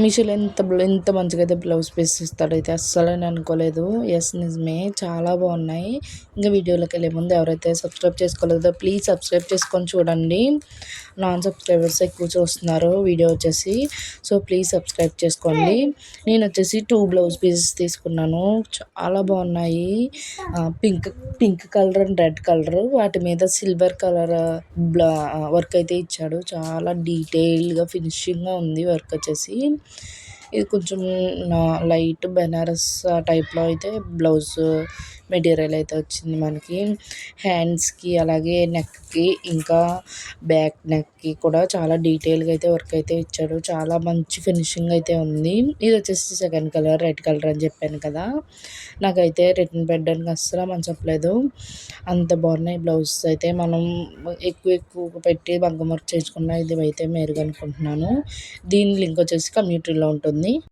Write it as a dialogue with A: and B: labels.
A: మీషోలో ఎంత మంచిగా అయితే బ్లౌజ్ పీస్ ఇస్తాడైతే అస్సలు అనుకోలేదు. యెస్ నిజమే చాలా బాగున్నాయి. ఇంకా వీడియోలోకి వెళ్ళే ముందు ఎవరైతే సబ్స్క్రైబ్ చేసుకోలేదో ప్లీజ్ సబ్స్క్రైబ్ చేసుకొని చూడండి. నాన్ సబ్స్క్రైబర్స్ ఎక్కువ చూస్తున్నారు వీడియో వచ్చేసి. సో ప్లీజ్ సబ్స్క్రైబ్ చేసుకోండి. నేను వచ్చేసి 2 బ్లౌజ్ పీసెస్ తీసుకున్నాను. చాలా బాగున్నాయి. Pink pink colour and red colour వాటి మీద సిల్వర్ కలర్ వర్క్ అయితే ఇచ్చాడు. చాలా డీటెయిల్గా ఫినిషింగ్గా ఉంది వర్క్ వచ్చేసి. ఇది కొంచెం లైట్ బెనారస్ టైప్లో అయితే బ్లౌజ్ మెటీరియల్ అయితే వచ్చింది మనకి. హ్యాండ్స్కి అలాగే నెక్కి ఇంకా బ్యాక్ నెక్కి కూడా చాలా డీటెయిల్గా అయితే వర్క్ అయితే ఇచ్చాడు. చాలా మంచి ఫినిషింగ్ అయితే ఉంది. ఇది వచ్చేసి సెకండ్ కలర్ రెడ్ కలర్ అని చెప్పాను కదా. నాకైతే రిటర్న్ పెట్టడానికి అస్సలు మన చెప్పలేదు. అంత బాగున్నాయి బ్లౌజ్ అయితే. మనం ఎక్కువ పెట్టి మగ్గం వర్క్ చేసుకున్న ఇది అయితే మేరుగా అనుకుంటున్నాను. దీని లింక్ వచ్చేసి కమ్యూనిటీలో ఉంటుంది.